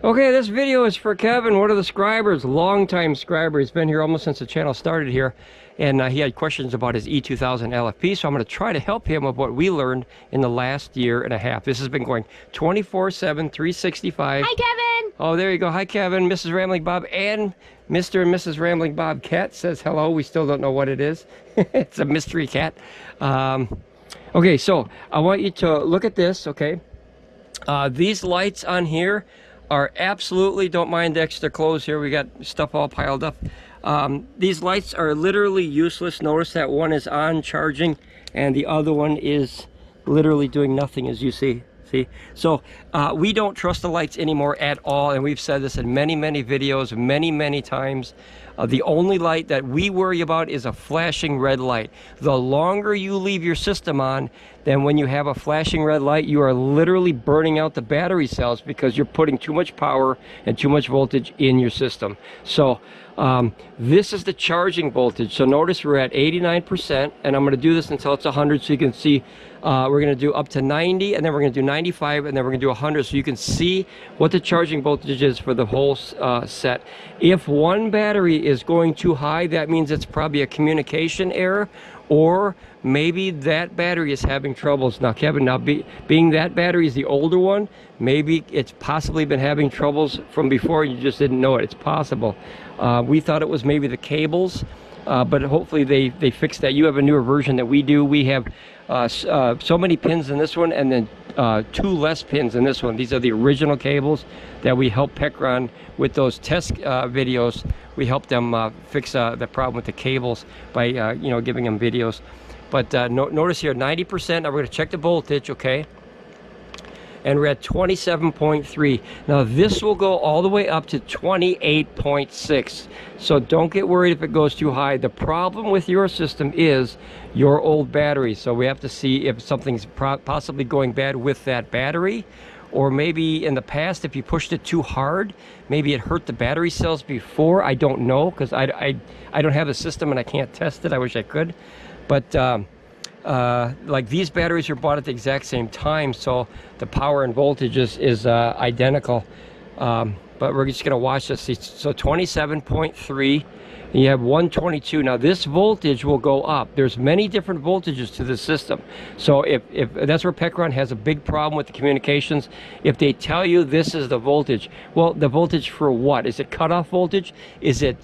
Okay, this video is for Kevin, one of the scribers, longtime scriber. He's been here almost since the channel started here, and he had questions about his E2000 LFP, so I'm going to try to help him with what we learned in the last year and a half. This has been going 24/7, 365. Hi, Kevin! Oh, there you go. Hi, Kevin. Mrs. Rambling Bob and Mr. and Mrs. Rambling Bob Cat says hello. We still don't know what it is. It's a mystery cat. Okay, so I want you to look at this, okay? These lights on here are absolutely, don't mind the extra clothes here, we got stuff all piled up. These lights are literally useless. Notice that one is on charging and the other one is literally doing nothing, as you see. So we don't trust the lights anymore at all, and we've said this in many videos many times. The only light that we worry about is a flashing red light. The longer you leave your system on, then when you have a flashing red light, you are literally burning out the battery cells because you're putting too much power and too much voltage in your system. So this is the charging voltage. So notice we're at 89%, and I'm going to do this until it's 100 so you can see. We're going to do up to 90, and then we're going to do 95, and then we're going to do 100 so you can see what the charging voltage is for the whole set. If one battery is going too high, that means it's probably a communication error, or maybe that battery is having troubles. Now, Kevin, being that battery is the older one, maybe it's possibly been having troubles from before, you just didn't know it. It's possible. We thought it was maybe the cables, but hopefully they fixed that. You have a newer version that we do. We have so many pins in this one, and then 2 less pins in this one. These are the original cables that we helped PECRON with those test videos. We helped them fix the problem with the cables by you know, giving them videos. But notice here 90%. Now we're going to check the voltage, okay? And we're at 27.3. Now this will go all the way up to 28.6. So don't get worried if it goes too high. The problem with your system is your old battery. So we have to see if something's possibly going bad with that battery, or maybe in the past if you pushed it too hard, maybe it hurt the battery cells before. I don't know, because I don't have the system and I can't test it. I wish I could. But like these batteries were bought at the exact same time, so the power and voltage is identical. But we're just going to watch this. So 27.3, and you have 122. Now this voltage will go up. There's many different voltages to the system. So if that's where PECRON has a big problem with the communications. If they tell you this is the voltage, well, the voltage for what? Is it cutoff voltage? Is it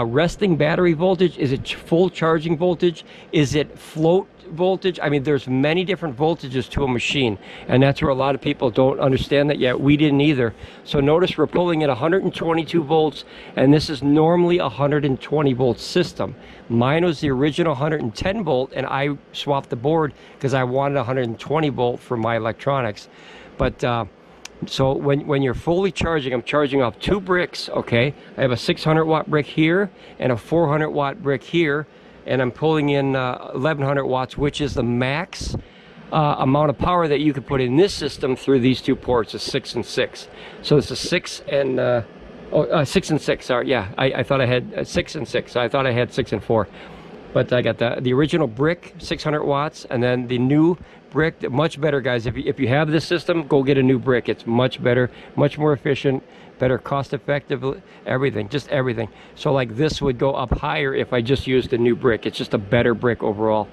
resting battery voltage? Is it full charging voltage? Is it float voltage? I mean, there's many different voltages to a machine, and that's where a lot of people don't understand that yet. We didn't either. So notice we're pulling at 122 volts, and this is normally a 120 volt system. Mine was the original 110 volt, and I swapped the board because I wanted 120 volt for my electronics. But so when you're fully charging, I'm charging off 2 bricks, okay? I have a 600 watt brick here and a 400 watt brick here, and I'm pulling in 1100 watts, which is the max amount of power that you could put in this system through these 2 ports, is 6 and 6. So it's a 6 and 6 and 6. Sorry, yeah, I thought I had 6 and 6. I thought I had 6 and 4, but I got the original brick, 600 watts, and then the new brick, much better, guys. If you have this system, go get a new brick. It's much better, much more efficient, better cost effective, everything, just everything. So like this would go up higher if I just used a new brick. It's just a better brick overall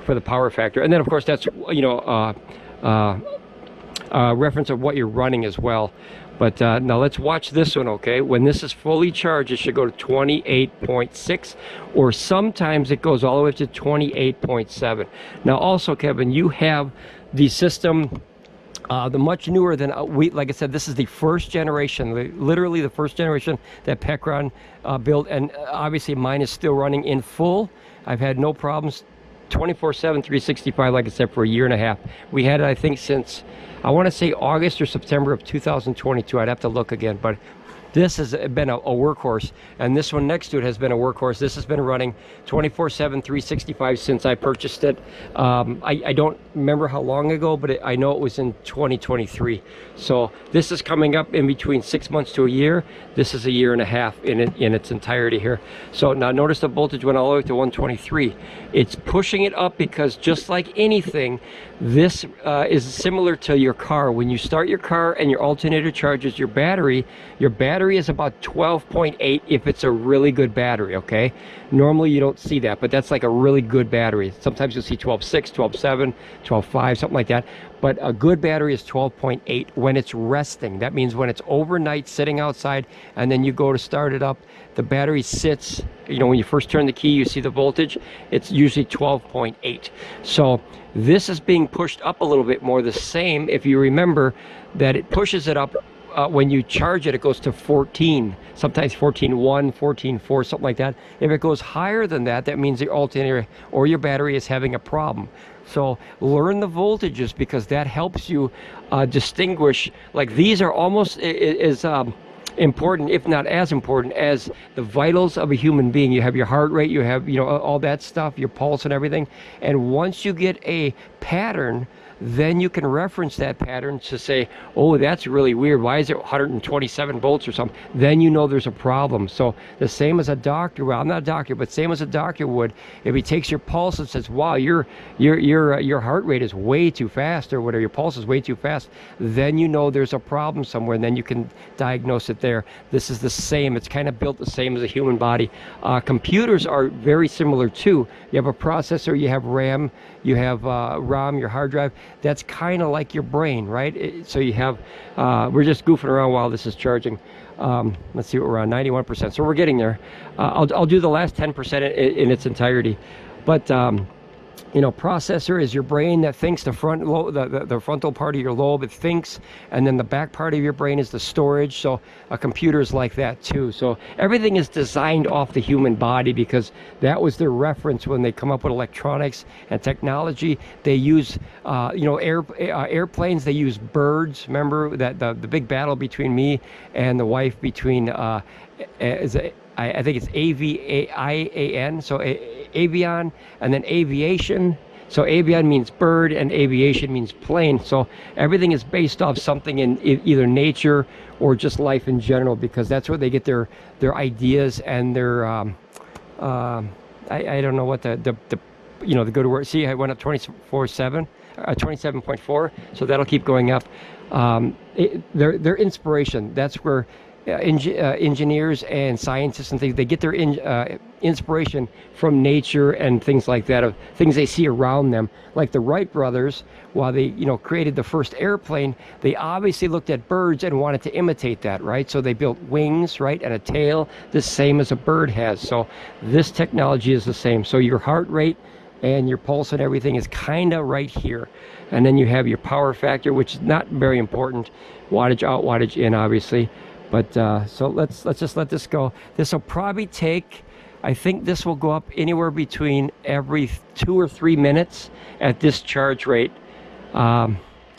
for the power factor. And then of course that's, you know, reference of what you're running as well. But now let's watch this one, okay? When this is fully charged, it should go to 28.6, or sometimes it goes all the way up to 28.7. Now also, Kevin, you have the system, the much newer than like I said, this is the first generation, literally the first generation that PECRON built, and obviously mine is still running in full. I've had no problems 24/7, 365, like I said, for a year and a half. We had it, I think, since I want to say August or September of 2022. I'd have to look again, but this has been a workhorse, and this one next to it has been a workhorse. This has been running 24/7, 365 since I purchased it. I don't remember how long ago, but I know it was in 2023. So this is coming up in between 6 months to a year. This is a year and a half in its entirety here. So now notice the voltage went all the way to 123. It's pushing it up because just like anything, this is similar to your car. When you start your car and your alternator charges your battery is about 12.8 if it's a really good battery, okay? Normally you don't see that, but that's like a really good battery. Sometimes you'll see 12.6, 12.7, 12.5, something like that. But a good battery is 12.8 when it's resting. That means when it's overnight sitting outside and then you go to start it up, the battery sits, you know, when you first turn the key, you see the voltage, it's usually 12.8. So this is being pushed up a little bit more, the same, if you remember that it pushes it up when you charge it, it goes to 14, sometimes 14.1, 14.4, something like that. If it goes higher than that, that means the alternator or your battery is having a problem. So learn the voltages, because that helps you distinguish. Like, these are almost as important, if not as important, as the vitals of a human being. You have your heart rate, you have, you know, all that stuff, your pulse and everything. And once you get a pattern, then you can reference that pattern to say, oh, that's really weird. Why is it 127 volts or something? Then you know there's a problem. So the same as a doctor, well, I'm not a doctor, but same as a doctor would, if he takes your pulse and says, wow, your heart rate is way too fast, or whatever, your pulse is way too fast, then you know there's a problem somewhere, and then you can diagnose it there. This is the same. It's kind of built the same as a human body. Computers are very similar too. You have a processor, you have RAM, you have ROM, your hard drive. That's kind of like your brain, right? So you have, we're just goofing around while this is charging. Let's see what we're on, 91%. So we're getting there. I'll do the last 10% in its entirety. But you know, processor is your brain that thinks. The frontal part of your lobe, it thinks, and then the back part of your brain is the storage. So a computer is like that too. So everything is designed off the human body, because that was their reference when they come up with electronics and technology. They use you know, airplanes. They use birds. Remember that the big battle between me and the wife between I think it's AVIAN, so avian, and then aviation. So avian means bird and aviation means plane. So everything is based off something in either nature or just life in general, because that's where they get their ideas and their I don't know what the you know, the go to work. See, I went up 27.4, so that'll keep going up. Their inspiration, that's where engineers and scientists and things, they get their inspiration from nature and things like that, of things they see around them. Like the Wright brothers, while they, you know, created the first airplane, they obviously looked at birds and wanted to imitate that, right? So they built wings, right, and a tail, the same as a bird has. So this technology is the same. So your heart rate and your pulse and everything is kind of right here. And then you have your power factor, which is not very important. Wattage out, wattage in, obviously. But so let's just let this go. This will probably take, I think this will go up anywhere between every 2 or 3 minutes at this charge rate.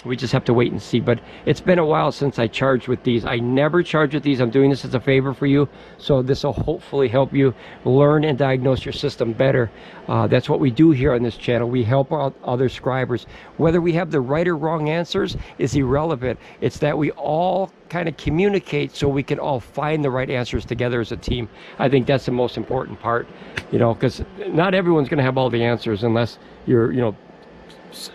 We just have to wait and see. But it's been a while since I charged with these. I never charge with these. I'm doing this as a favor for you. So this will hopefully help you learn and diagnose your system better. That's what we do here on this channel. We help out other scribers. Whether we have the right or wrong answers is irrelevant. It's that we all kind of communicate so we can all find the right answers together as a team. I think that's the most important part, you know, because not everyone's going to have all the answers unless you're, you know,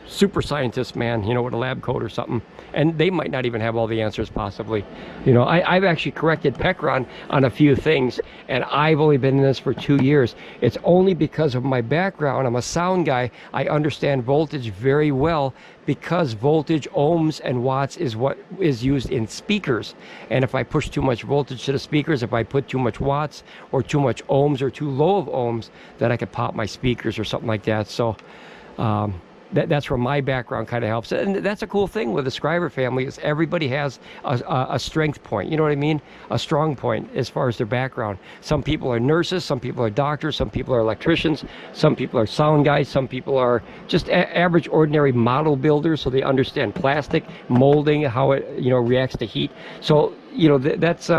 super scientist, man, you know, with a lab coat or something, and they might not even have all the answers possibly. You know, I've actually corrected PECRON on a few things, and I've only been in this for 2 years. It's only because of my background. I'm a sound guy. I understand voltage very well, because voltage, ohms and watts is what is used in speakers. And if I push too much voltage to the speakers, if I put too much watts or too much ohms or too low of ohms, then I could pop my speakers or something like that. So that's where my background kind of helps. And that's a cool thing with the scriber family, is everybody has a strength point, you know what I mean? A strong point as far as their background. Some people are nurses, some people are doctors, some people are electricians, some people are sound guys, some people are just average ordinary model builders, so they understand plastic, molding, how it, you know, reacts to heat. So, you know, that's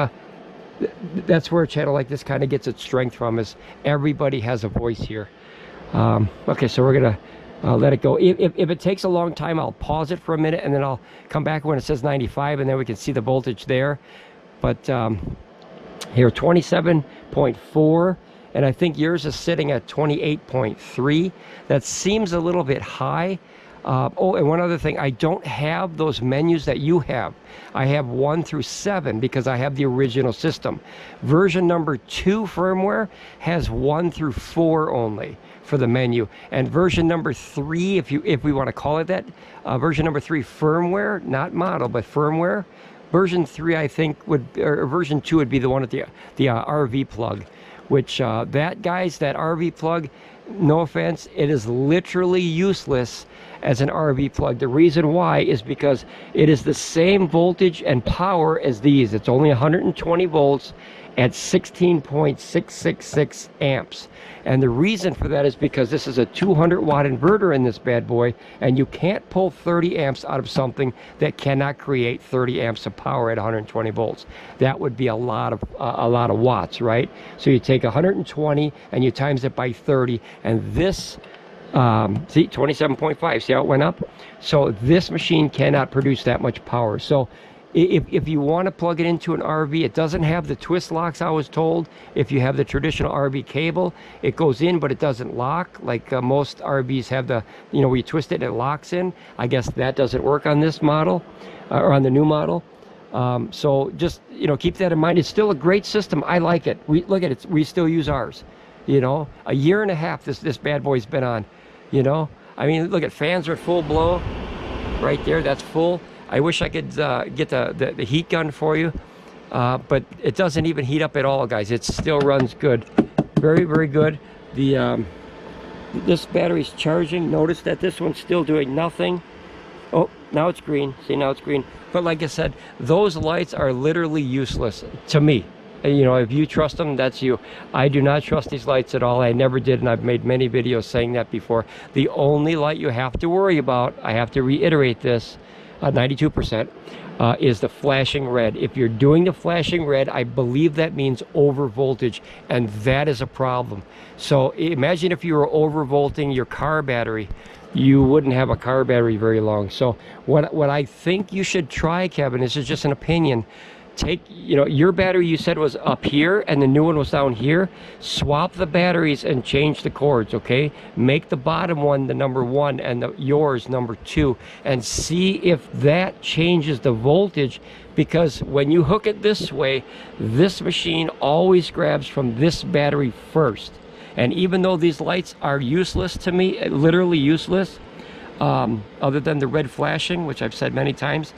that's where a channel like this kind of gets its strength from, is everybody has a voice here. Okay, so we're gonna let it go. If it takes a long time, I'll pause it for a minute and then I'll come back when it says 95 and then we can see the voltage there. But here 27.4, and I think yours is sitting at 28.3. That seems a little bit high. Oh, and one other thing, I don't have those menus that you have. I have 1 through 7 because I have the original system. Version number 2 firmware has 1 through 4 only for the menu, and version number 3, if we want to call it that, version number 3 firmware, not model but firmware. Version 3 I think would, or version 2 would be the one at the RV plug, which that RV plug, no offense, it is literally useless as an RV plug. The reason why is because it is the same voltage and power as these. It's only 120 volts at 16.666 amps. And the reason for that is because this is a 200 watt inverter in this bad boy, and you can't pull 30 amps out of something that cannot create 30 amps of power at 120 volts. That would be a lot of watts, right? So you take 120 and you times it by 30, and this see, 27.5, see how it went up? So this machine cannot produce that much power. So if you want to plug it into an RV, it doesn't have the twist locks, I was told. If you have the traditional RV cable, it goes in but it doesn't lock like most RVs have, the, you know, where you twist it and it locks in. I guess that doesn't work on this model, or on the new model. So just, you know, keep that in mind. It's still a great system. I like it. Look at it, we still use ours. You know, a year and a half this bad boy's been on. You know, I mean, look at, fans are at full blow right there. That's full. I wish I could get the heat gun for you, but it doesn't even heat up at all, guys. It still runs good, very, very good. This battery's charging. Notice that this one's still doing nothing. Oh, now it's green. See, now it's green. But like I said, those lights are literally useless to me. You know, if you trust them, that's you. I do not trust these lights at all. I never did, and I've made many videos saying that before. The only light you have to worry about, I have to reiterate this, 92%, is the flashing red. If you're doing the flashing red, I believe that means over voltage, and that is a problem. So imagine if you were overvolting your car battery, you wouldn't have a car battery very long. So what I think you should try, Kevin, this is just an opinion. Take, you know, your battery you said was up here and the new one was down here. Swap the batteries and change the cords, okay? Make the bottom one the number 1 and yours number 2, and see if that changes the voltage, because when you hook it this way, this machine always grabs from this battery first. And even though these lights are useless to me, literally useless, other than the red flashing, which I've said many times,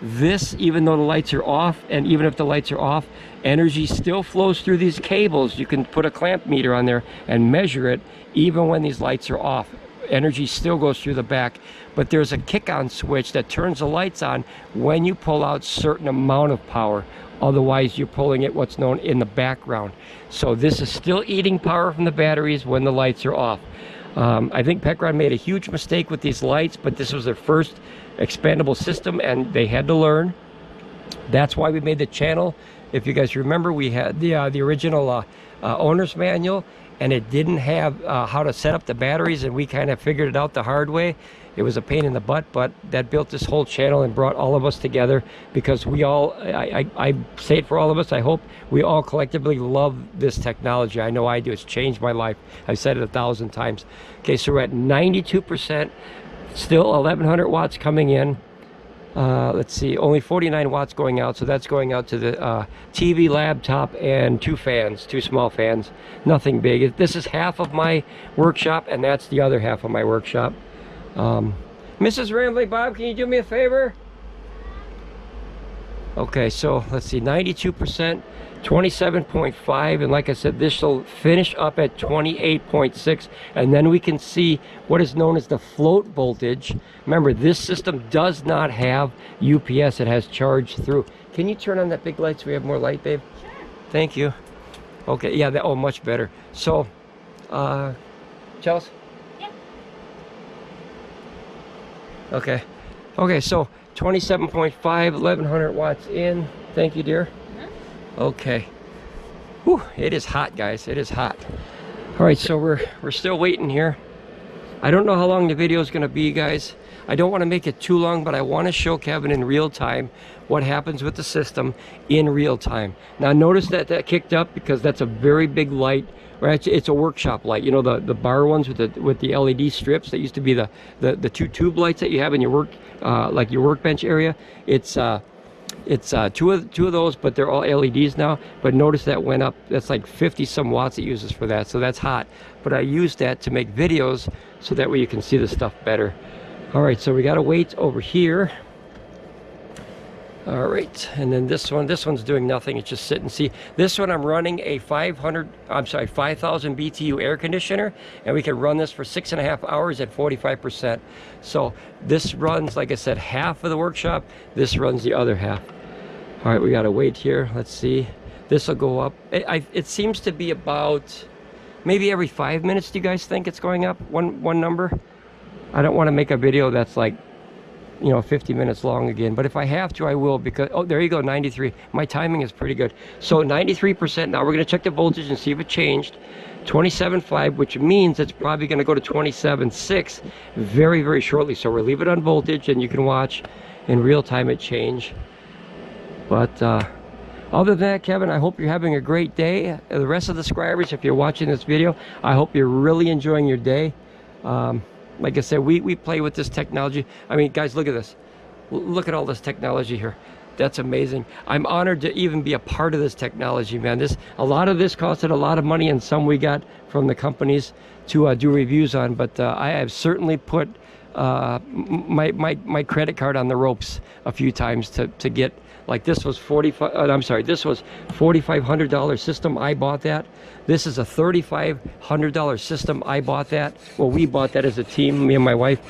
this, even though the lights are off, and even if the lights are off, energy still flows through these cables. You can put a clamp meter on there and measure it. Even when these lights are off, energy still goes through the back. But there's a kick-on switch that turns the lights on when you pull out certain amount of power. Otherwise, you're pulling it what's known in the background. So this is still eating power from the batteries when the lights are off. I think PECRON made a huge mistake with these lights, but this was their first expandable system and they had to learn. That's why we made the channel. If you guys remember, we had the original owner's manual, and it didn't have how to set up the batteries, and we kind of figured it out the hard way. It was a pain in the butt, but that built this whole channel and brought all of us together, because we all, I say it for all of us, I hope we all collectively love this technology. I know I do. It's changed my life. I've said it 1,000 times. Okay, so we're at 92%, still 1,100 watts coming in. Let's see, only 49 watts going out, so that's going out to the TV, laptop, and 2 fans, 2 small fans. Nothing big. This is half of my workshop, and that's the other half of my workshop. Mrs. Ramblin Bob, can you do me a favor? Okay, so let's see, 92%, 27.5, and like I said, this will finish up at 28.6, and then we can see what is known as the float voltage. Remember, this system does not have UPS. It has charge through. Can you turn on that big light so we have more light, babe? Sure. Thank you. Okay, yeah, that, oh, much better. So, Chelsea? Yeah. Okay. Okay, so 27.5, 1,100 watts in. Thank you, dear. Okay. Whew, it is hot, guys. It is hot. All right, so we're still waiting here. I don't know how long the video is going to be, guys. I don't want to make it too long, but I want to show Kevin in real time what happens with the system in real time. Now notice that that kicked up because that's a very big light. Right, it's a workshop light. You know, the bar ones with the LED strips that used to be the two tube lights that you have in your work like your workbench area. It's two of those, but they're all LEDs now. But notice that went up. That's like 50 some watts it uses for that, so that's hot. But I use that to make videos so that way you can see the stuff better. All right, so we got to wait over here. All right, and then this one's doing nothing. It's just sit and see. This one I'm running a 5,000 BTU air conditioner, and we can run this for 6.5 hours at 45%. So this runs, like I said, half of the workshop. This runs the other half. All right, we got to wait here. Let's see. This will go up. It seems to be about maybe every 5 minutes. Do you guys think it's going up one number? I don't want to make a video that's like, you know, 50 minutes long again, but if I have to, I will, because oh, there you go, 93. My timing is pretty good. So 93%. Now we're going to check the voltage and see if it changed. 27.5, which means it's probably going to go to 27.6 very, very shortly. So we'll leave it on voltage and you can watch in real time it change. But other than that, Kevin, I hope you're having a great day. The rest of the scribers, if you're watching this video, I hope you're really enjoying your day. Like I said, we play with this technology. I mean, guys, look at this. Look at all this technology here. That's amazing. I'm honored to even be a part of this technology, man. A lot of this costed a lot of money, and some we got from the companies to do reviews on. But I have certainly put my credit card on the ropes a few times to get, like this was this was $4,500 system. I bought that. This is a $3,500 system. I bought that. Well, we bought that as a team, me and my wife.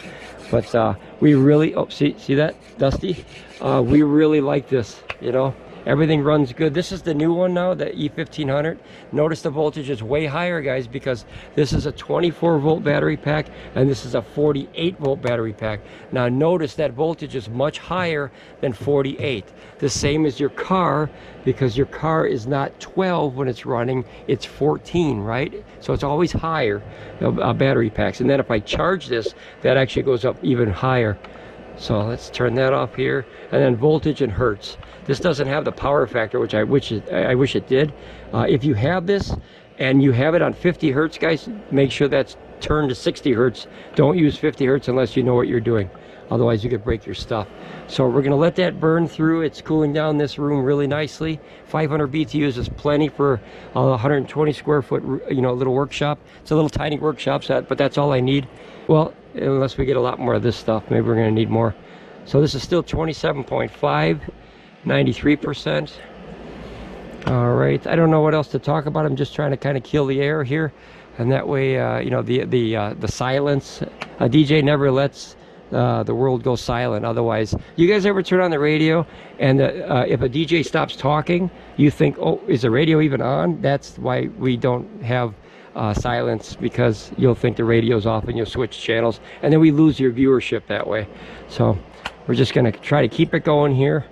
But we really, oh, see that, Dusty? We really like this, you know. Everything runs good. This is the new one now, the E1500. Notice the voltage is way higher, guys, because this is a 24-volt battery pack and this is a 48-volt battery pack. Now notice that voltage is much higher than 48. The same as your car, because your car is not 12 when it's running, it's 14, right? So it's always higher, battery packs. And then if I charge this, that actually goes up even higher. So let's turn that off here, and then voltage and hertz. This doesn't have the power factor, which I wish it did. If you have this and you have it on 50 hertz, guys, make sure that's turned to 60 hertz. Don't use 50 hertz unless you know what you're doing. Otherwise, you could break your stuff. So we're gonna let that burn through. It's cooling down this room really nicely. 500 BTUs is plenty for a 120 square foot, you know, little workshop. It's a little tiny workshop set, but that's all I need. Well, unless we get a lot more of this stuff, maybe we're gonna need more. So this is still 27.5, 93%. All right, I don't know what else to talk about. I'm just trying to kind of kill the air here, and that way, you know, the silence. A DJ never lets the world go silent. Otherwise, you guys ever turn on the radio and if a DJ stops talking, you think, oh, is the radio even on? That's why we don't have silence, because you'll think the radio's off and you'll switch channels, and then we lose your viewership that way. So we're just gonna try to keep it going here.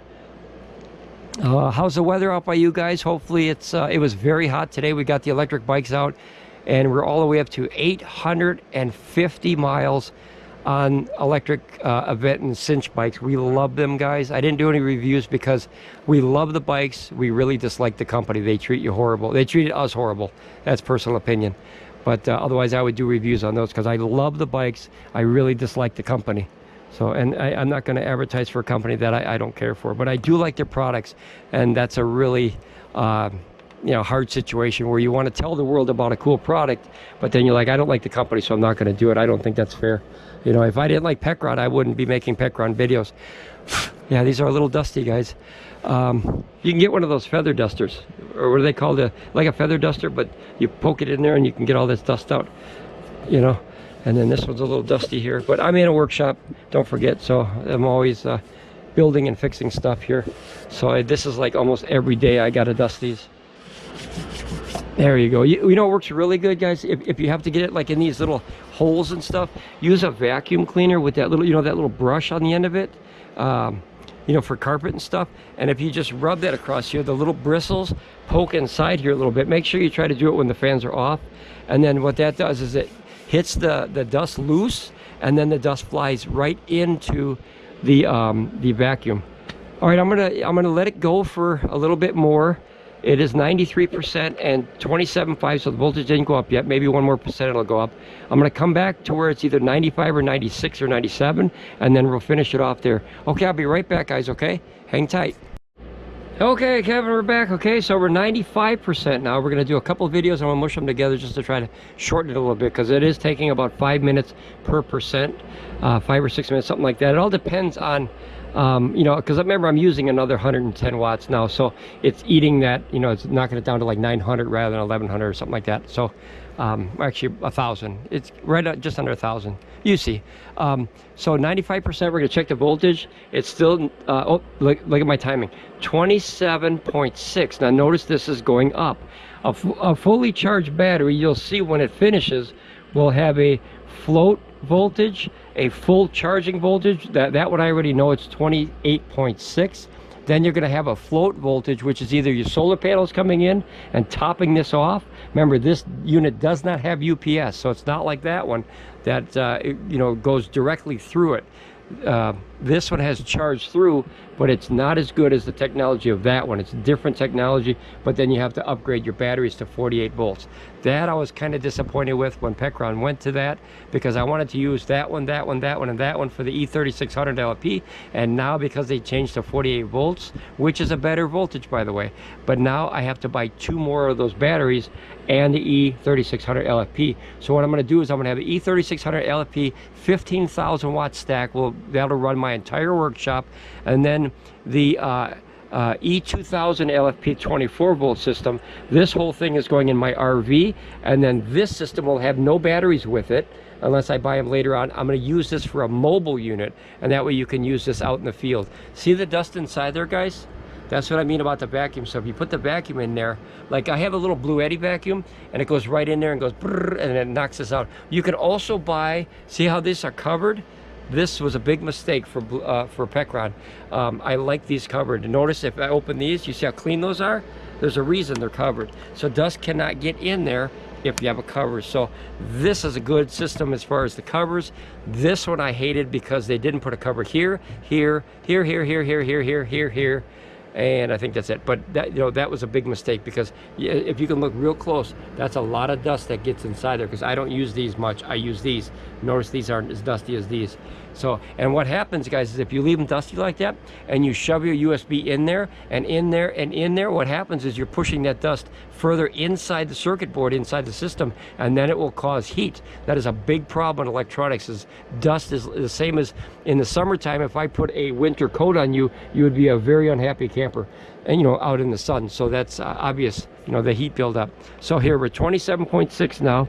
How's the weather out by you guys? Hopefully it was very hot today. We got the electric bikes out and we're all the way up to 850 miles on electric event and cinch bikes. We love them, guys. I didn't do any reviews because we love the bikes. We really dislike the company. They treat you horrible. They treated us horrible. That's personal opinion. But otherwise I would do reviews on those because I love the bikes. I really dislike the company. So, and I'm not going to advertise for a company that I don't care for, but I do like their products. And that's a really you know, hard situation where you want to tell the world about a cool product, but then you're like, I don't like the company, so I'm not going to do it. I don't think that's fair. You know, if I didn't like PECRON, I wouldn't be making PECRON videos. Yeah, these are a little dusty, guys. You can get one of those feather dusters, or what are they called? Like a feather duster, but you poke it in there and you can get all this dust out, you know. And then this one's a little dusty here, but I'm in a workshop, don't forget, so I'm always building and fixing stuff here. So this is like almost every day I gotta dust these. There you go. You know, it works really good, guys. If you have to get it like in these little holes and stuff, use a vacuum cleaner with that little, you know, that little brush on the end of it. you know, for carpet and stuff. And if you just rub that across here, the little bristles poke inside here a little bit. Make sure you try to do it when the fans are off. And then what that does is it hits the dust loose, and then the dust flies right into the vacuum. All right, I'm gonna let it go for a little bit more. It is 93% and 27.5, so the voltage didn't go up yet. Maybe 1% it'll go up. I'm gonna come back to where it's either 95 or 96 or 97, and then we'll finish it off there. Okay, I'll be right back, guys, okay? Hang tight. Okay, Kevin, we're back. Okay, so we're 95% now. We're gonna do a couple of videos. I'm gonna mush them together just to try to shorten it a little bit, because it is taking about 5 minutes per percent, 5 or 6 minutes, something like that. It all depends on, you know, because remember I'm using another 110 watts now, so it's eating that, you know, it's knocking it down to like 900 rather than 1100 or something like that. So actually 1,000. It's right at just under 1,000. You see. So 95%. We're gonna check the voltage. It's still oh, look at my timing. 27.6. Now notice this is going up. A fully charged battery, you'll see when it finishes, will have a float voltage, a full charging voltage. That one I already know, it's 28.6. Then you're going to have a float voltage, which is either your solar panels coming in and topping this off. Remember, this unit does not have UPS, so it's not like that one that you know, goes directly through it. This one has charge through, but it's not as good as the technology of that one. It's different technology, but then you have to upgrade your batteries to 48 volts. That I was kind of disappointed with when PECRON went to that, because I wanted to use that one, that one, that one, and that one for the E3600 LFP, and now because they changed to 48 volts, which is a better voltage, by the way, but now I have to buy 2 more of those batteries and the E3600 LFP. So what I'm going to do is I'm going to have the E3600 LFP 15,000 watt stack. Well, that'll run my entire workshop, and then the E2000 LFP 24 volt system. This whole thing is going in my RV, and then this system will have no batteries with it unless I buy them later on. I'm going to use this for a mobile unit, and that way you can use this out in the field. See the dust inside there, guys? That's what I mean about the vacuum. So if you put the vacuum in there, like I have a little Bluetti vacuum, and it goes right in there and goes brrr, and it knocks this out. You can also buy, see how these are covered? This was a big mistake for PECRON. I like these covered. Notice if I open these, you see how clean those are? There's a reason they're covered. So dust cannot get in there if you have a cover. So this is a good system as far as the covers. This one I hated because they didn't put a cover here, here, here, here, here, here, here, here, here, here. And I think that's it. But that, you know, that was a big mistake, because if you can look real close, that's a lot of dust that gets inside there, because I don't use these much. I use these. Notice these aren't as dusty as these. So, and what happens, guys, is if you leave them dusty like that and you shove your USB in there and in there and in there, what happens is you're pushing that dust further inside the circuit board, inside the system, and then it will cause heat. That is a big problem in electronics. Is dust is the same as in the summertime. If I put a winter coat on you, you would be a very unhappy camper, and you know, out in the sun. So that's obvious, you know, the heat buildup. So here we're 27.6 now,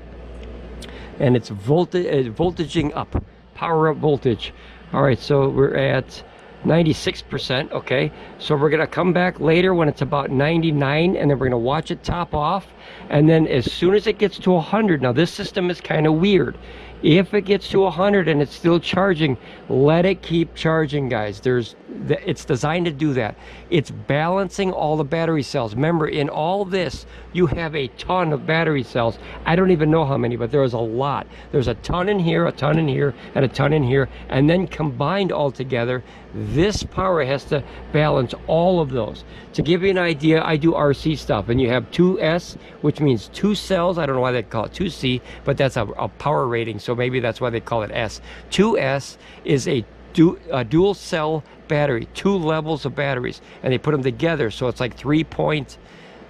and it's voltaging up, power up voltage. All right, so we're at 96%. Okay, so we're gonna come back later when it's about 99, and then we're gonna watch it top off, and then as soon as it gets to 100, now this system is kind of weird. If it gets to 100 and it's still charging, let it keep charging, guys. It's designed to do that. It's balancing all the battery cells. Remember, in all this, you have a ton of battery cells. I don't even know how many, but there is a lot. There's a ton in here, a ton in here, and a ton in here, and then combined all together, this power has to balance all of those. To give you an idea, I do RC stuff, and you have 2S, which means 2 cells. I don't know why they call it 2C, but that's a power rating, so maybe that's why they call it S. 2S is a dual cell battery, 2 levels of batteries, and they put them together, so it's like 3 point,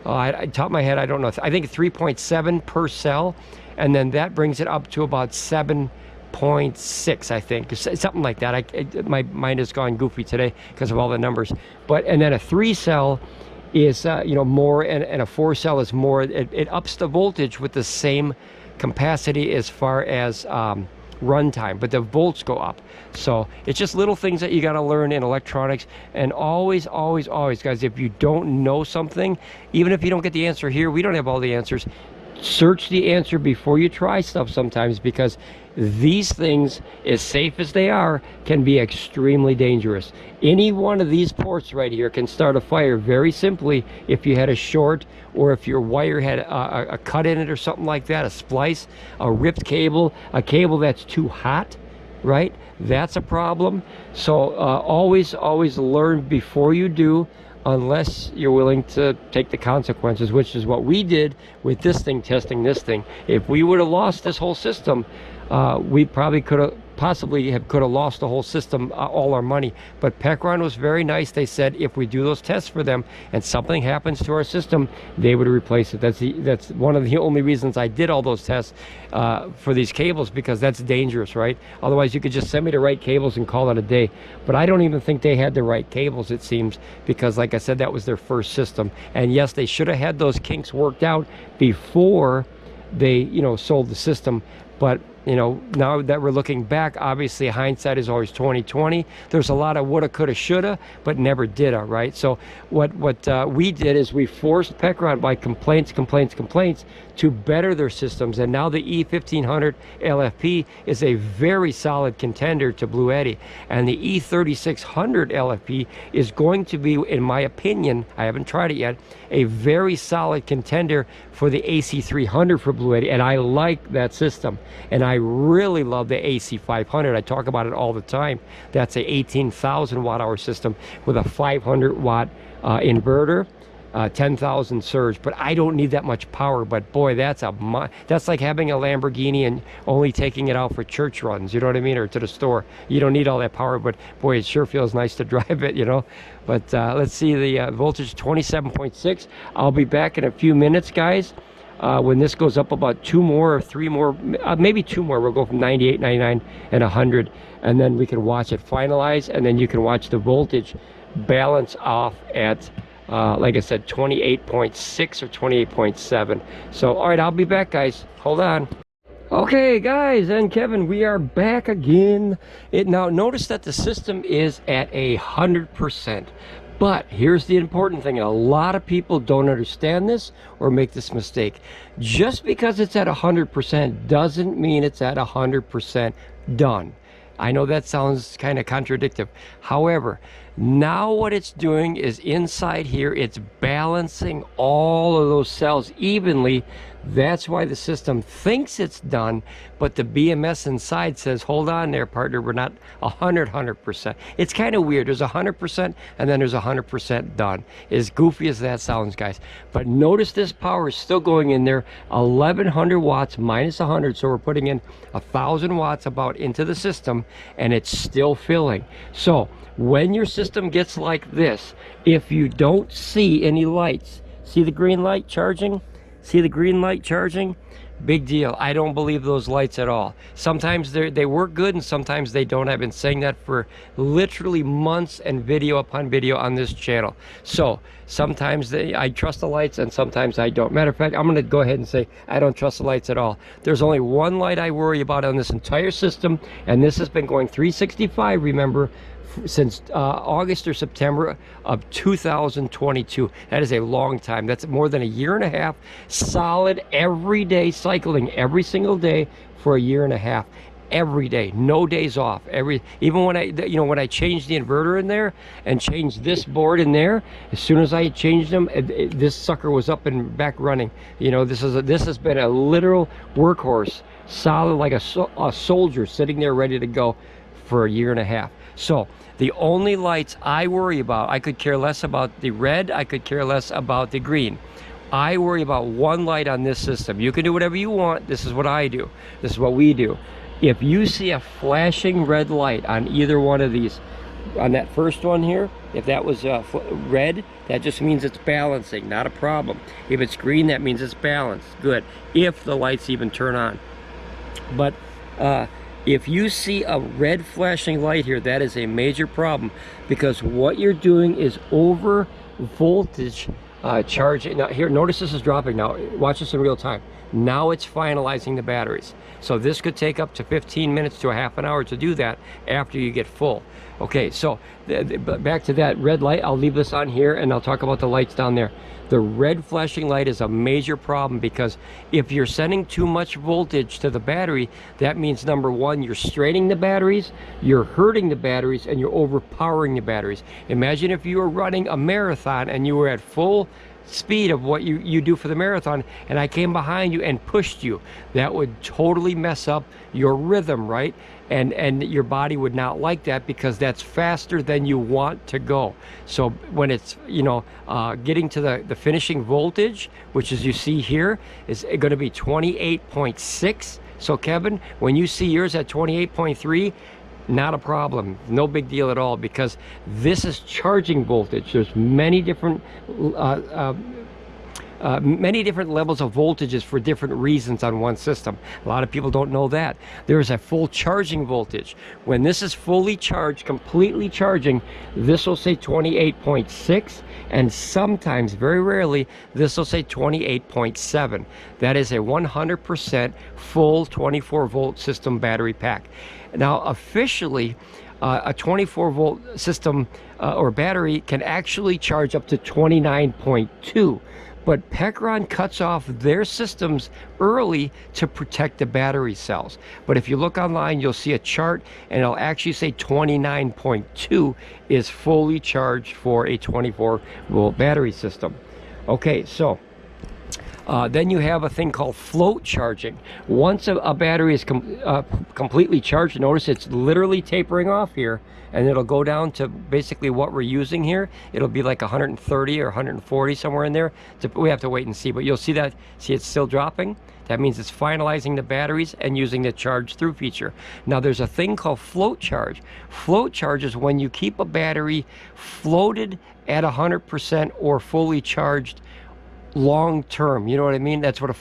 top of my head, I don't know, I think 3.7 per cell, and then that brings it up to about 7.6, I think, something like that. My mind has gone goofy today because of all the numbers. But and then a 3 cell is you know, more, and a 4 cell is more. It ups the voltage with the same capacity as far as runtime, but the volts go up. So it's just little things that you got to learn in electronics. And always, always, always, guys, if you don't know something, even if you don't get the answer here, we don't have all the answers, search the answer before you try stuff sometimes, because these things, as safe as they are, can be extremely dangerous. Any one of these ports right here can start a fire very simply if you had a short, or if your wire had a cut in it or something like that, a splice, a ripped cable, a cable that's too hot, right? That's a problem. So always learn before you do, unless you're willing to take the consequences, which is what we did with this thing, testing this thing. If we would have lost this whole system, we probably could have lost the whole system, all our money. But PECRON was very nice. They said if we do those tests for them and something happens to our system, they would replace it. That's one of the only reasons I did all those tests for these cables, because that's dangerous, right? Otherwise you could just send me the right cables and call it a day. But I don't even think they had the right cables, it seems, because like I said, that was their first system. And yes, they should have had those kinks worked out before they, you know, sold the system. But you know, now that we're looking back, obviously hindsight is always 20/20. There's a lot of woulda, coulda, shoulda, but never didda, right? So what we did is we forced PECRON by complaints to better their systems, and now the E1500 LFP is a very solid contender to Bluetti, and the E3600 LFP is going to be, in my opinion, I haven't tried it yet, a very solid contender for the AC300 for Bluetti, and I like that system. And I really love the AC500. I talk about it all the time. That's a 18,000 watt hour system with a 500 watt inverter, 10,000 surge. But I don't need that much power. But boy, that's like having a Lamborghini and only taking it out for church runs, you know what I mean, or to the store. You don't need all that power, but boy, it sure feels nice to drive it, you know. But let's see, the voltage 27.6. I'll be back in a few minutes, guys. When this goes up about 2 more or 3 more, maybe 2 more, we'll go from 98, 99, and 100, and then we can watch it finalize, and then you can watch the voltage balance off at, like I said, 28.6 or 28.7. So, all right, I'll be back, guys. Hold on. Okay, guys, and Kevin, we are back again. Now, notice that the system is at 100%. But here's the important thing, and a lot of people don't understand this or make this mistake. Just because it's at 100% doesn't mean it's at 100% done. I know that sounds kind of contradictory. However, now what it's doing is inside here, it's balancing all of those cells evenly. That's why the system thinks it's done, but the BMS inside says, hold on there, partner, we're not 100%. It's kind of weird. There's 100% and then there's 100% done. As goofy as that sounds, guys. But notice this power is still going in there, 1100 watts minus 100, so we're putting in 1000 watts about into the system, and it's still filling. So when your system gets like this, if you don't see any lights, see the green light charging? See the green light charging? Big deal. I don't believe those lights at all. Sometimes they work good and sometimes they don't. I've been saying that for literally months and video upon video on this channel. So sometimes I trust the lights and sometimes I don't. Matter of fact, I'm going to go ahead and say I don't trust the lights at all. There's only one light I worry about on this entire system, and this has been going 365, remember, since August or September of 2022. That is a long time. That's more than a year and a half, solid every day, cycling every single day for a year and a half, every day, no days off. Even when when I changed the inverter in there and changed this board in there, as soon as I changed them, this sucker was up and back running. You know, this has been a literal workhorse, solid like a soldier sitting there ready to go for a year and a half. So the only lights I worry about, I could care less about the red, I could care less about the green. I worry about one light on this system. You can do whatever you want. This is what I do. This is what we do. If you see a flashing red light on either one of these, on that first one here, if that was red, that just means it's balancing, not a problem. If it's green, that means it's balanced. Good. If the lights even turn on. But if you see a red flashing light here, that is a major problem, because what you're doing is over voltage charging. Now here, notice this is dropping now. Watch this in real time. Now it's finalizing the batteries. So this could take up to 15 minutes to a half an hour to do that after you get full. Okay, so back to that red light. I'll leave this on here and I'll talk about the lights down there. The red flashing light is a major problem because if you're sending too much voltage to the battery, that means number one, you're straining the batteries, you're hurting the batteries, and you're overpowering the batteries. Imagine if you were running a marathon and you were at full speed of what you do for the marathon, and I came behind you and pushed you. That would totally mess up your rhythm, right? And your body would not like that because that's faster than you want to go. So when it's, you know, getting to the finishing voltage, which as you see here, is going to be 28.6. So Kevin, when you see yours at 28.3, not a problem, no big deal at all, because this is charging voltage. There's many different levels of voltages for different reasons on one system. A lot of people don't know that. There's a full charging voltage. When this is fully charged, completely charging, this will say 28.6, and sometimes, very rarely, this will say 28.7. That is a 100% full 24 volt system battery pack. Now officially, a 24 volt system or battery can actually charge up to 29.2. But PECRON cuts off their systems early to protect the battery cells. But if you look online, you'll see a chart and it'll actually say 29.2 is fully charged for a 24 volt battery system. Okay, so then you have a thing called float charging. Once a battery is completely charged, notice it's literally tapering off here, and it'll go down to basically what we're using here. It'll be like 130 or 140, somewhere in there. We have to wait and see, but you'll see that, see it's still dropping. That means it's finalizing the batteries and using the charge through feature. Now there's a thing called float charge. Float charge is when you keep a battery floated at 100% or fully charged long term. You know what I mean? That's what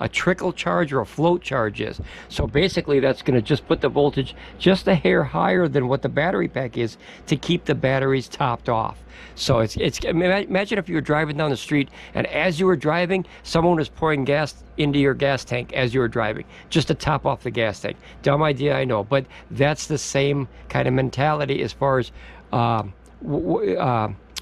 a trickle charge or a float charge is. So basically that's going to just put the voltage just a hair higher than what the battery pack is to keep the batteries topped off. So it's imagine if you were driving down the street and as you were driving, someone was pouring gas into your gas tank as you were driving, just to top off the gas tank. Dumb idea, I know, but that's the same kind of mentality as far as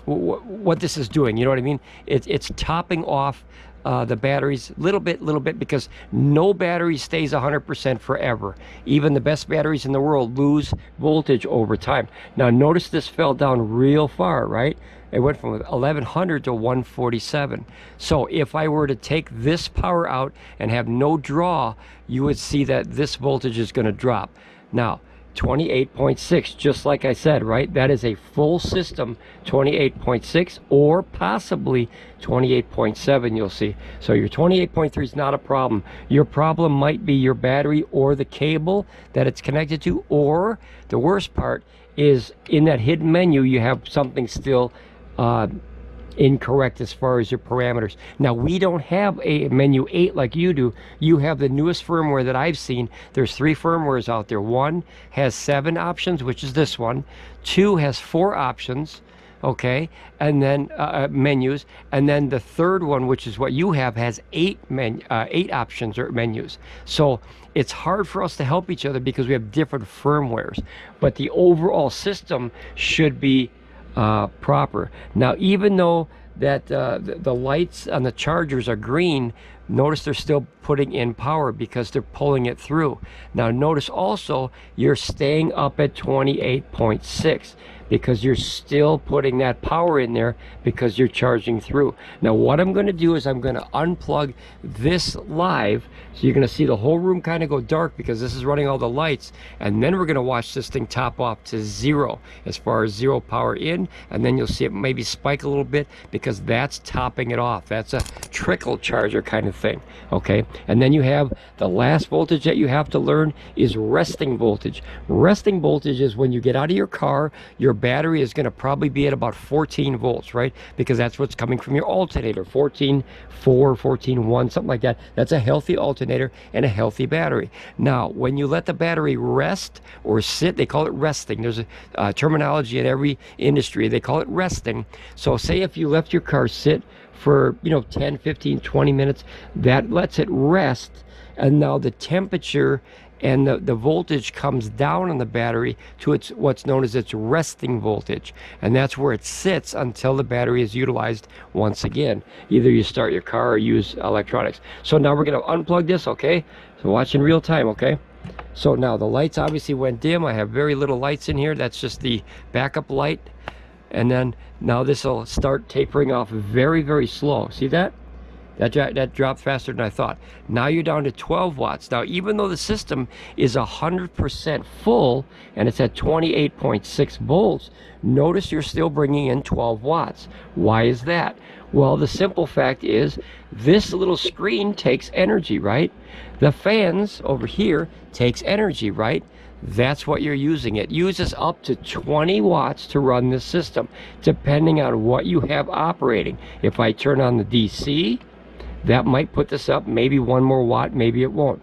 what this is doing. You know what I mean? It's topping off the batteries little bit, because no battery stays 100% forever. Even the best batteries in the world lose voltage over time. Now notice this fell down real far, right? It went from 1100 to 147. So if I were to take this power out and have no draw, you would see that this voltage is going to drop. Now 28.6, just like I said, right? That is a full system 28.6 or possibly 28.7, you'll see. So your 28.3 is not a problem. Your problem might be your battery or the cable that it's connected to, or the worst part is in that hidden menu you have something still incorrect as far as your parameters. Now we don't have a menu 8 like you do. You have the newest firmware that I've seen. There's 3 firmwares out there. One has 7 options, which is this one. 2 has 4 options, okay, and then menus, and then the third one, which is what you have, has 8 options or menus. So it's hard for us to help each other because we have different firmwares, but the overall system should be proper. Now even though that the lights on the chargers are green, notice they're still putting in power because they're pulling it through. Now notice also you're staying up at 28.6 because you're still putting that power in there because you're charging through. Now what I'm going to do is I'm going to unplug this live, so you're going to see the whole room kind of go dark because this is running all the lights, and then we're going to watch this thing top off to 0 as far as 0 power in, and then you'll see it maybe spike a little bit because that's topping it off. That's a trickle charger kind of thing, okay? And then you have the last voltage that you have to learn is resting voltage. Resting voltage is when you get out of your car, your battery is going to probably be at about 14 volts, right? Because that's what's coming from your alternator, 14.4, 14.1, something like that. That's a healthy alternator and a healthy battery. Now, when you let the battery rest or sit, they call it resting. There's a terminology in every industry. They call it resting. So say if you left your car sit for, you know, 10, 15, 20 minutes. That lets it rest, and now the temperature and the voltage comes down on the battery to its what's known as its resting voltage, and that's where it sits until the battery is utilized once again. Either you start your car or use electronics. So now we're going to unplug this, okay? So watch in real time, okay? So now the lights obviously went dim. I have very little lights in here. That's just the backup light. And then now this will start tapering off very, very slow. See that? That dropped faster than I thought. Now you're down to 12 watts. Now, even though the system is 100% full and it's at 28.6 volts, notice you're still bringing in 12 watts. Why is that? Well, the simple fact is this little screen takes energy, right? The fans over here takes energy, right? That's what you're using. It uses up to 20 watts to run this system, depending on what you have operating. If I turn on the DC, that might put this up maybe 1 more watt, maybe it won't.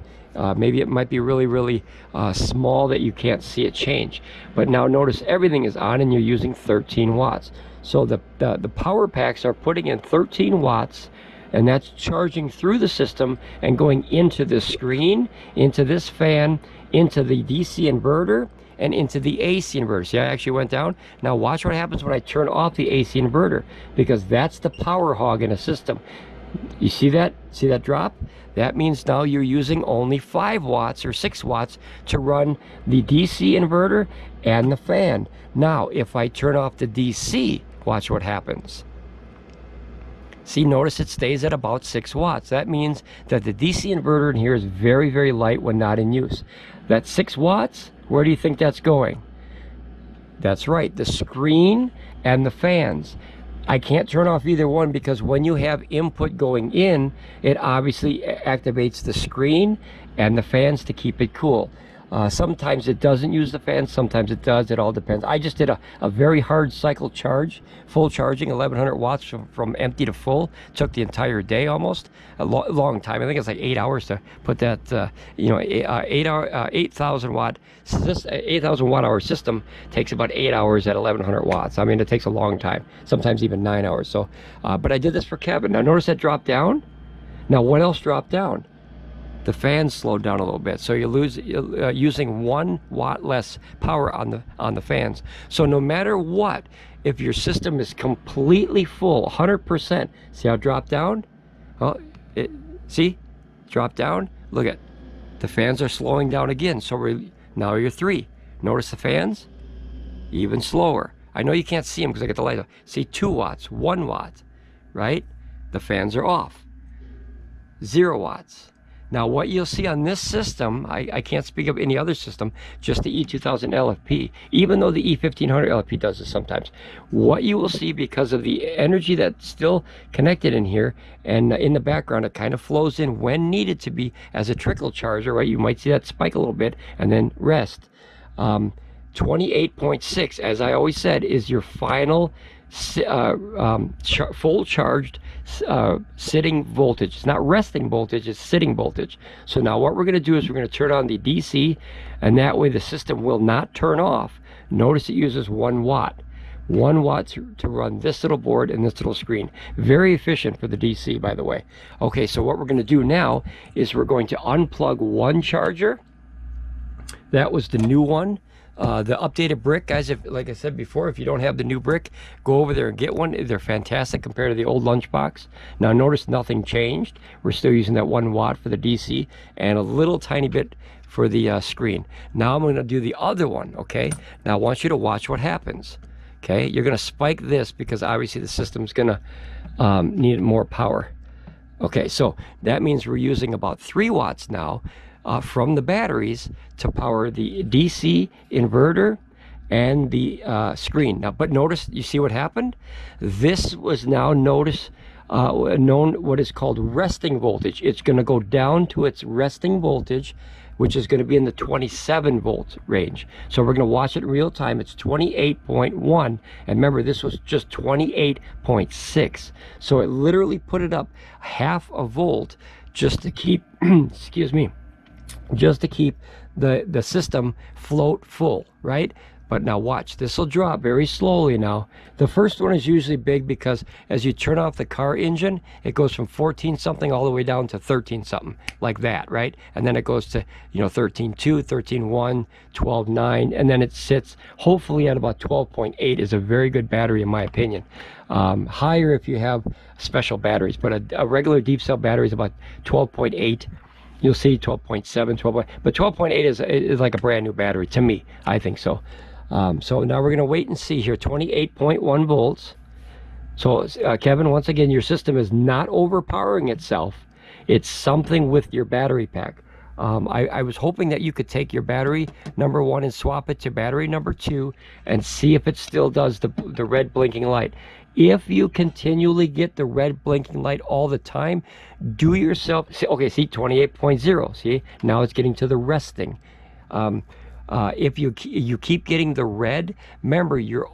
Maybe it might be really, really small that you can't see it change. But now notice everything is on and you're using 13 watts. So the power packs are putting in 13 watts, and that's charging through the system and going into the screen, into this fan, into the DC inverter, and into the AC inverter. See, I actually went down. Now watch what happens when I turn off the AC inverter, because that's the power hog in a system. You see that? See that drop? That means now you're using only 5 watts or 6 watts to run the DC inverter and the fan. Now, if I turn off the DC, watch what happens. See, notice it stays at about 6 watts. That means that the DC inverter in here is very, very light when not in use. That 6 watts, where do you think that's going? That's right, the screen and the fans. I can't turn off either one, because when you have input going in, it obviously activates the screen and the fans to keep it cool. Sometimes it doesn't use the fans, sometimes it does. It all depends. I just did a very hard cycle charge, full charging, 1100 watts from empty to full. Took the entire day almost, a long time. I think it's like 8 hours to put that, you know, 8,000 watt hour system takes about 8 hours at 1100 watts. I mean, it takes a long time, sometimes even 9 hours. So, but I did this for Kevin. Now notice that dropped down. Now what else dropped down? The fans slowed down a little bit, so you're using 1 watt less power on the fans. So no matter what, if your system is completely full, 100%, see how it dropped down? Oh, see, drop down. Look at the fans are slowing down again. So now you're 3. Notice the fans, even slower. I know you can't see them because I got the light on. See, 2 watts, 1 watt, right? The fans are off. 0 watts. Now what you'll see on this system, I can't speak of any other system, just the E2000lfp, even though the E1500lfp does this sometimes. What you will see, because of the energy that's still connected in here, and in the background it kind of flows in when needed to be as a trickle charger, right? You might see that spike a little bit and then rest. 28.6, as I always said, is your final full charged sitting voltage. It's not resting voltage, it's sitting voltage. So now what we're going to do is we're going to turn on the DC, and that way the system will not turn off. Notice it uses 1 watt. 1 watt to run this little board and this little screen. Very efficient for the DC, by the way. Okay, so what we're going to do now is we're going to unplug one charger. That was the new one. The updated brick, guys, like I said before, if you don't have the new brick, go over there and get one. They're fantastic compared to the old lunchbox. Now notice nothing changed. We're still using that 1 watt for the DC and a little tiny bit for the screen. Now I'm going to do the other one, okay? Now I want you to watch what happens, okay? You're going to spike this because obviously the system's going to need more power. Okay, so that means we're using about 3 watts now from the batteries to power the DC inverter and the screen. Now, but notice, you see what happened? This was now known what is called resting voltage. It's going to go down to its resting voltage, which is going to be in the 27 volt range. So we're going to watch it in real time. It's 28.1, and remember this was just 28.6. So it literally put it up half a volt just to keep excuse me, just to keep the system float full, right? But now watch, this will drop very slowly now. The first one is usually big because as you turn off the car engine, it goes from 14 something all the way down to 13 something, like that, right? And then it goes to, you know, 13.2, 13.1, 12.9, and then it sits hopefully at about 12.8 is a very good battery in my opinion. Higher if you have special batteries, but a regular deep cell battery is about 12.8. You'll see 12.7, 12, but 12.8 is like a brand new battery to me. I think so. So now we're going to wait and see here. 28.1 volts. So Kevin, once again, your system is not overpowering itself. It's something with your battery pack. I was hoping that you could take your battery number 1 and swap it to battery number 2 and see if it still does the red blinking light. If you continually get the red blinking light all the time, do yourself, okay, see 28.0, see, now it's getting to the resting. If you keep getting the red, remember you're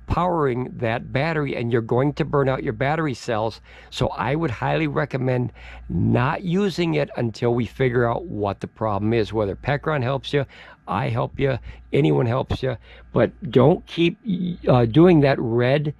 powering that battery and you're going to burn out your battery cells. So I would highly recommend not using it until we figure out what the problem is, whether PECRON helps you, I help you, anyone helps you, but don't keep doing that red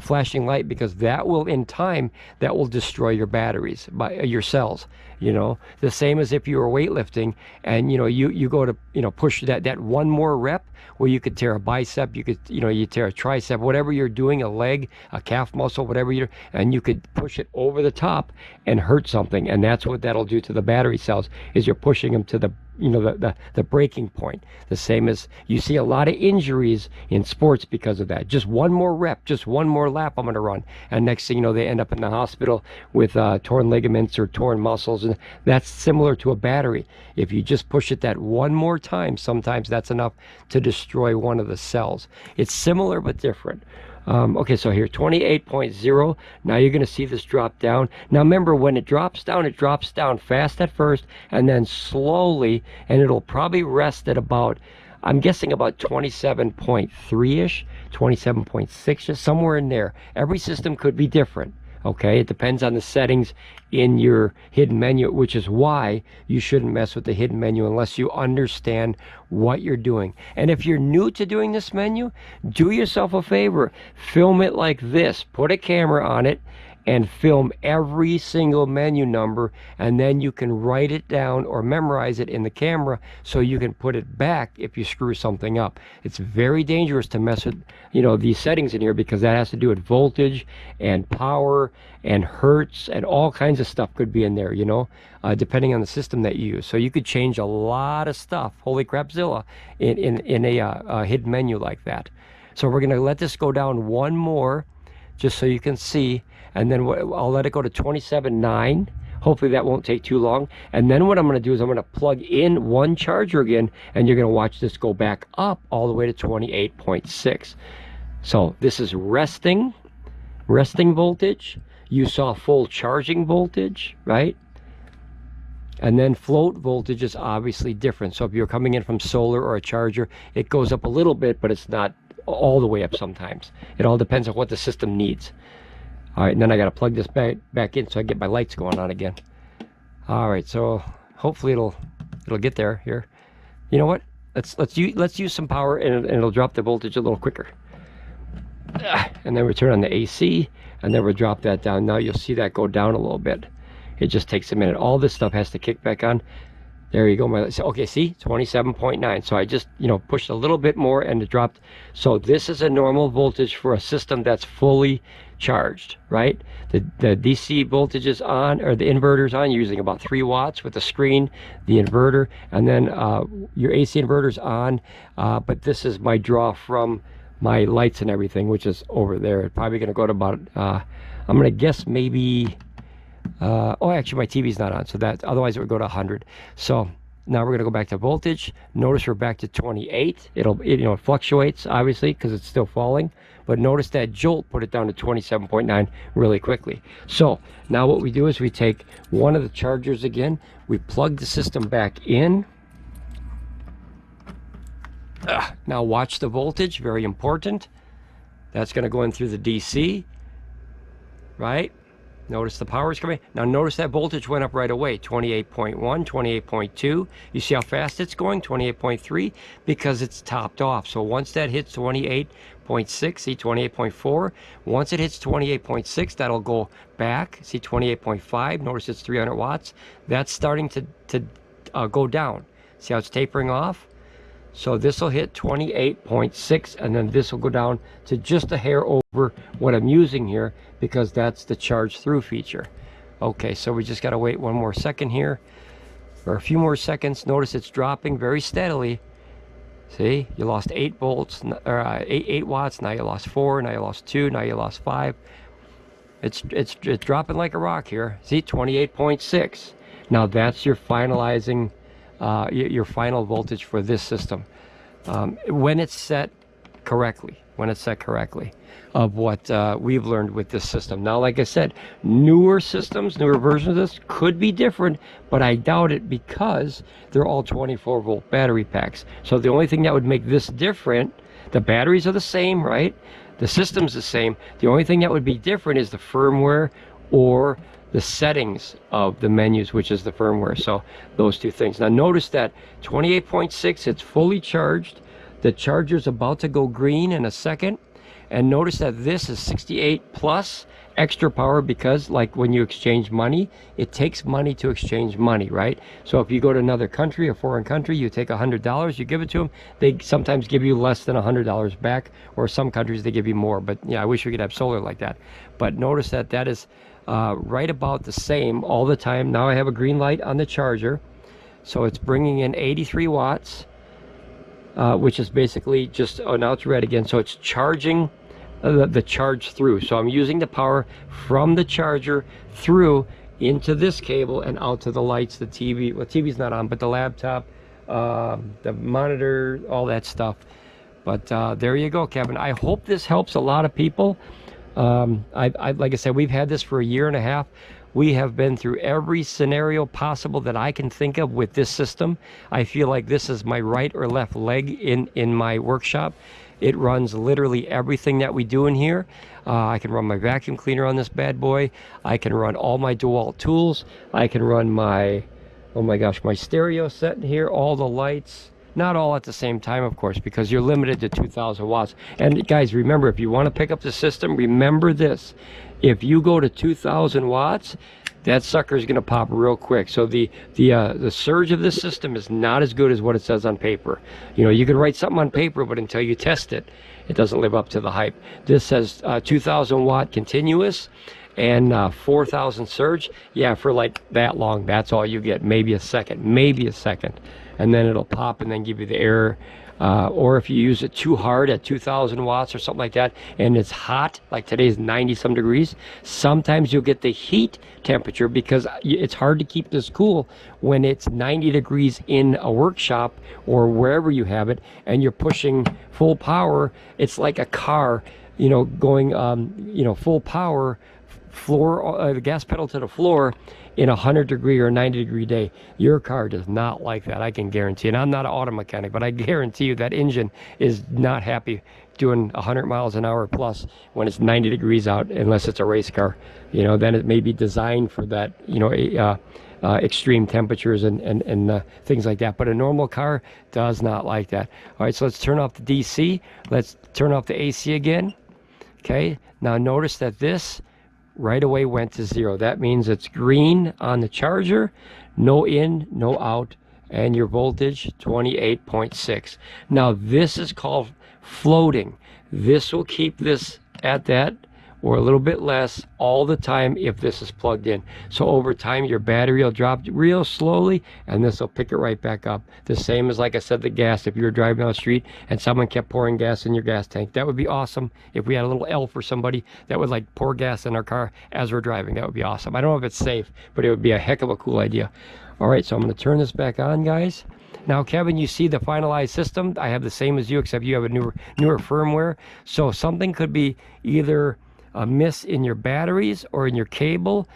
flashing light, because that will, in time, that will destroy your batteries, your cells. You know, the same as if you were weightlifting and you go to push that one more rep where you could tear a bicep, you could you tear a tricep, whatever you're doing, a leg, a calf muscle, whatever and you could push it over the top and hurt something, and that's what that'll do to the battery cells, is you're pushing them to the the breaking point. The same as you see a lot of injuries in sports because of that. Just one more rep, just one more lap I'm going to run, and next thing you know, they end up in the hospital with torn ligaments or torn muscles. And that's similar to a battery. If you just push it that one more time, sometimes that's enough to destroy one of the cells. It's similar but different. Okay, so here 28.0. Now you're going to see this drop down. Now remember, when it drops down fast at first and then slowly, and it'll probably rest at about, I'm guessing about 27.3-ish, 27.6-ish, somewhere in there. Every system could be different. Okay, it depends on the settings in your hidden menu, which is why you shouldn't mess with the hidden menu unless you understand what you're doing. And if you're new to doing this menu, do yourself a favor, film it like this, put a camera on it and film every single menu number, and then you can write it down or memorize it in the camera so you can put it back if you screw something up. It's very dangerous to mess with these settings in here, because that has to do with voltage and power and hertz and all kinds of stuff could be in there, depending on the system that you use. So you could change a lot of stuff, holy crapzilla, in a hidden menu like that. So we're gonna let this go down one more just so you can see, and then I'll let it go to 27.9. Hopefully that won't take too long. And then what I'm going to do is I'm going to plug in one charger again, and you're going to watch this go back up all the way to 28.6. So this is resting voltage. You saw full charging voltage, right? And then float voltage is obviously different. So if you're coming in from solar or a charger, it goes up a little bit, but it's not all the way up sometimes. It all depends on what the system needs. All right, and then I got to plug this back in so I get my lights going on again. All right, so hopefully it'll get there here. You know what? Let's use some power, and it'll drop the voltage a little quicker. And then we turn on the AC, and then we'll drop that down. Now you'll see that go down a little bit. It just takes a minute. All this stuff has to kick back on. There you go. Okay, see, 27.9. So I just, pushed a little bit more and it dropped. So this is a normal voltage for a system that's fully charged, right? The DC voltage is on, or the inverter's on. You're using about 3 watts with the screen, the inverter, and then your AC inverter's on. But this is my draw from my lights and everything, which is over there. It's probably going to go to about, I'm going to guess maybe, oh, actually my TV's not on, so that otherwise it would go to 100. So now we're going to go back to voltage. Notice we're back to 28. It fluctuates obviously because it's still falling, but notice that jolt put it down to 27.9 really quickly. So now what we do is we take one of the chargers again, we plug the system back in. Now watch the voltage, very important. That's going to go in through the DC, right? Notice the power is coming. Now notice that voltage went up right away, 28.1, 28.2. You see how fast it's going, 28.3, because it's topped off. So once that hits 28.6, see 28.4. Once it hits 28.6, that'll go back. See 28.5, notice it's 300 watts. That's starting to go down. See how it's tapering off? So this will hit 28.6, and then this will go down to just a hair over what I'm using here, because that's the charge through feature. Okay, so we just got to wait one more second here, or a few more seconds. Notice it's dropping very steadily. See, you lost 8 volts, or 8 watts. Now you lost 4. Now you lost 2. Now you lost 5. It's dropping like a rock here. See, 28.6. Now that's your finalizing. Your final voltage for this system, when it's set correctly, of what we've learned with this system. Now, like I said, newer systems, newer versions of this could be different, but I doubt it, because they're all 24-volt battery packs. So the only thing that would make this different, the batteries are the same, right? The system's the same. The only thing that would be different is the firmware or the settings of the menus, which is the firmware. So those two things. Now notice that 28.6, it's fully charged. The charger's about to go green in a second. And notice that this is 68 plus extra power, because like when you exchange money, it takes money to exchange money, right? So if you go to another country, a foreign country, you take $100, you give it to them, they sometimes give you less than $100 back, or some countries they give you more. But yeah, I wish we could have solar like that. But notice that that is right about the same all the time. Now I have a green light on the charger, so it's bringing in 83 watts, which is basically just, oh, now it's red again. So it's charging the charge through. So I'm using the power from the charger through into this cable and out to the lights, the TV. Well, TV's not on, but the laptop, the monitor, all that stuff. But there you go, Kevin. I hope this helps a lot of people. Like I said, we've had this for a year and a half. We have been through every scenario possible that I can think of with this system. I feel like this is my right or left leg in my workshop. It runs literally everything that we do in here. I can run my vacuum cleaner on this bad boy. I can run all my DeWalt tools. I can run my, oh my gosh, my stereo set in here, all the lights. Not all at the same time, of course, because you're limited to 2,000 watts. And guys, remember, if you want to pick up the system, remember this. If you go to 2,000 watts, that sucker is going to pop real quick. So the surge of this system is not as good as what it says on paper. You know, you can write something on paper, but until you test it, it doesn't live up to the hype. This says 2,000 watt continuous and 4,000 surge. Yeah, for like that long, that's all you get. Maybe a second, and then it'll pop and then give you the error. Or if you use it too hard at 2,000 watts or something like that, and it's hot, like today's 90 some degrees, sometimes you'll get the heat temperature, because it's hard to keep this cool when it's 90 degrees in a workshop or wherever you have it, and you're pushing full power. It's like a car, you know, going you know, full power, floor, the gas pedal to the floor in a 100-degree or 90-degree day. Your car does not like that, I can guarantee. And I'm not an auto mechanic, but I guarantee you that engine is not happy doing 100 miles an hour plus when it's 90 degrees out, unless it's a race car. You know, then it may be designed for that, you know, extreme temperatures and things like that. But a normal car does not like that. All right, so let's turn off the DC. Let's turn off the AC again. Okay, now notice that this right away went to 0. That means it's green on the charger, no in, no out, and your voltage 28.6. Now this is called floating. This will keep this at that or a little bit less all the time if this is plugged in. So over time your battery will drop real slowly, and this will pick it right back up. The same as, like I said, the gas. If you were driving down the street and someone kept pouring gas in your gas tank, that would be awesome. If we had a little elf or somebody that would like pour gas in our car as we're driving, that would be awesome. I don't know if it's safe, but it would be a heck of a cool idea. All right, so I'm going to turn this back on, guys. Now, Kevin, you see the finalized system. I have the same as you, except you have a newer firmware. So something could be either a miss in your batteries or in your cable,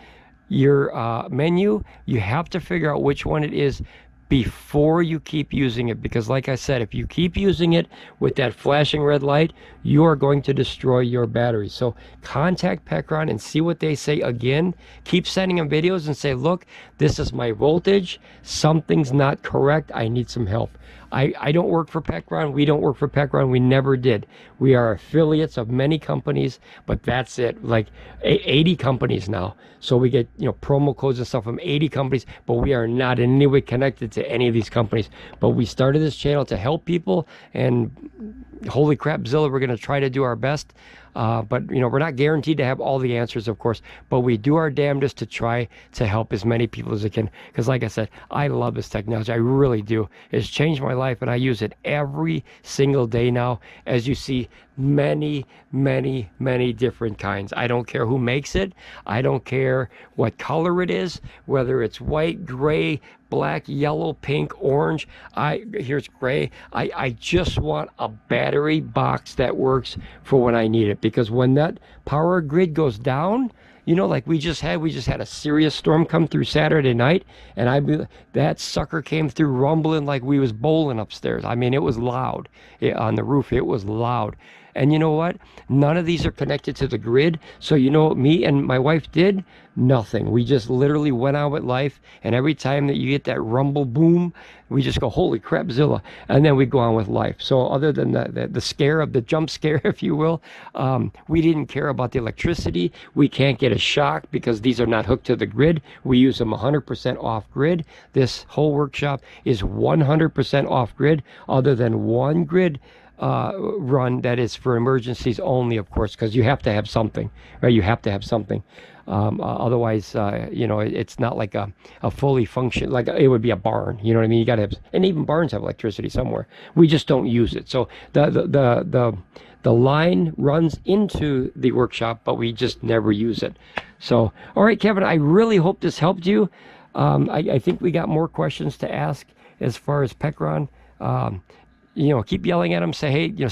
your menu. You have to figure out which one it is before you keep using it, because like I said, if you keep using it with that flashing red light, you are going to destroy your battery. So contact PECRON and see what they say. Again, keep sending them videos and say, look, this is my voltage, something's not correct, I need some help. I don't work for PECRON. We don't work for PECRON. We never did. We are affiliates of many companies, but that's it. Like 80 companies now. So we get, you know, promo codes and stuff from 80 companies, but we are not in any way connected to any of these companies. But we started this channel to help people, and holy crap, Zilla, we're going to try to do our best. But, you know, we're not guaranteed to have all the answers, of course, but we do our damnedest to try to help as many people as we can. Because like I said, I love this technology. I really do. It's changed my life, and I use it every single day now. As you see, many, many, many different kinds. I don't care who makes it. I don't care what color it is, whether it's white, gray, black, yellow, pink, orange. Here's gray. I just want a battery box that works for when I need it, because when that power grid goes down, you know, like we just had a serious storm come through Saturday night, and that sucker came through rumbling like we was bowling upstairs. I mean, it was loud on the roof. It was loud. And you know what? None of these are connected to the grid. So you know what me and my wife did? Nothing. We just literally went on with life. And every time that you get that rumble boom, we just go, holy crap, Zilla. And then we go on with life. So other than the scare of the jump scare, if you will, we didn't care about the electricity. We can't get a shock because these are not hooked to the grid. We use them 100% off grid. This whole workshop is 100% off grid, other than one grid run that is for emergencies only, of course, because you have to have something, right? You have to have something. Otherwise, you know, it's not like a fully function, like it would be a barn, you know what I mean? You gotta have, and even barns have electricity somewhere. We just don't use it. So the line runs into the workshop, but we just never use it. So, all right, Kevin, I really hope this helped you. I think we got more questions to ask as far as PECRON. You know, keep yelling at them. Say, hey, you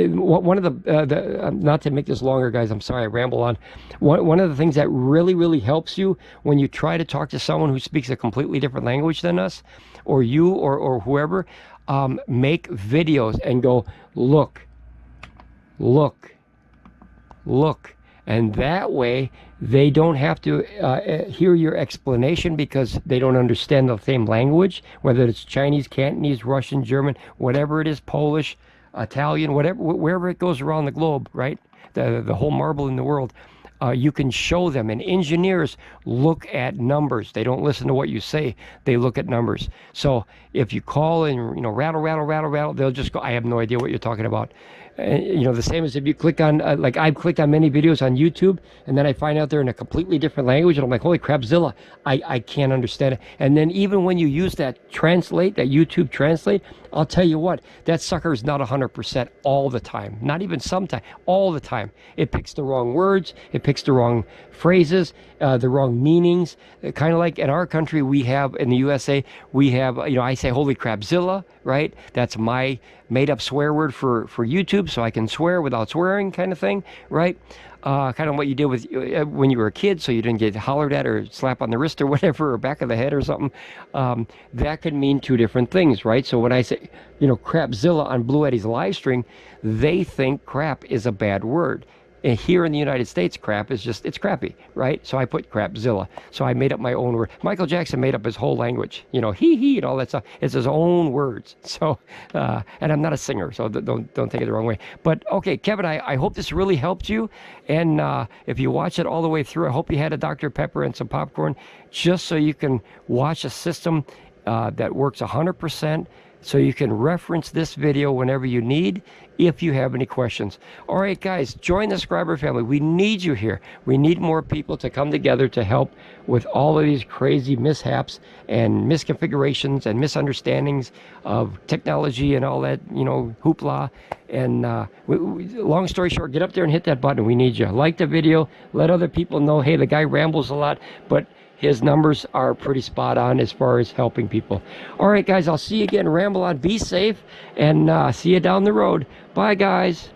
know, one of the not to make this longer, guys. I'm sorry, I ramble on. One of the things that really helps you when you try to talk to someone who speaks a completely different language than us, or you, or whoever, make videos and go, look, and that way they don't have to hear your explanation, because they don't understand the same language, whether it's Chinese, Cantonese, Russian, German, whatever it is, Polish, Italian, whatever, wherever it goes around the globe, right? The whole marble in the world. You can show them, and engineers look at numbers. They don't listen to what you say, they look at numbers. So if you call and, you know, rattle, they'll just go, I have no idea what you're talking about. You know, the same as if you click on, like I've clicked on many videos on YouTube, and then I find out they're in a completely different language, and I'm like, holy crap, Zilla, I can't understand it. And then even when you use that translate, that YouTube translate, I'll tell you what, that sucker is not 100% all the time, not even sometimes, all the time. It picks the wrong words, it picks the wrong phrases, the wrong meanings. Kind of like in our country, we have, in the USA, we have, you know, I say holy crap, Zilla, right? That's my made up swear word for YouTube, so I can swear without swearing, kind of thing, right? Kind of what you did with when you were a kid, so you didn't get hollered at or slap on the wrist or whatever, or back of the head or something. That could mean two different things, right? So when I say, you know, crapzilla on Bluetti's live stream, they think crap is a bad word. And here in the United States, crap is just, it's crappy, right? So I put crapzilla. So I made up my own word. Michael Jackson made up his whole language, you know, he and all that stuff. It's his own words. So, and I'm not a singer, so don't take it the wrong way. But okay, Kevin, I hope this really helped you. And if you watch it all the way through, I hope you had a Dr. Pepper and some popcorn, just so you can watch a system that works 100%. So you can reference this video whenever you need, if you have any questions. All right, guys, join the Scriber family. We need you here. We need more people to come together to help with all of these crazy mishaps and misconfigurations and misunderstandings of technology and all that, you know, hoopla. And long story short, get up there and hit that button. We need you. Like the video. Let other people know, hey, the guy rambles a lot, but his numbers are pretty spot on as far as helping people. All right, guys, I'll see you again. Ramble on. Be safe, and see you down the road. Bye, guys.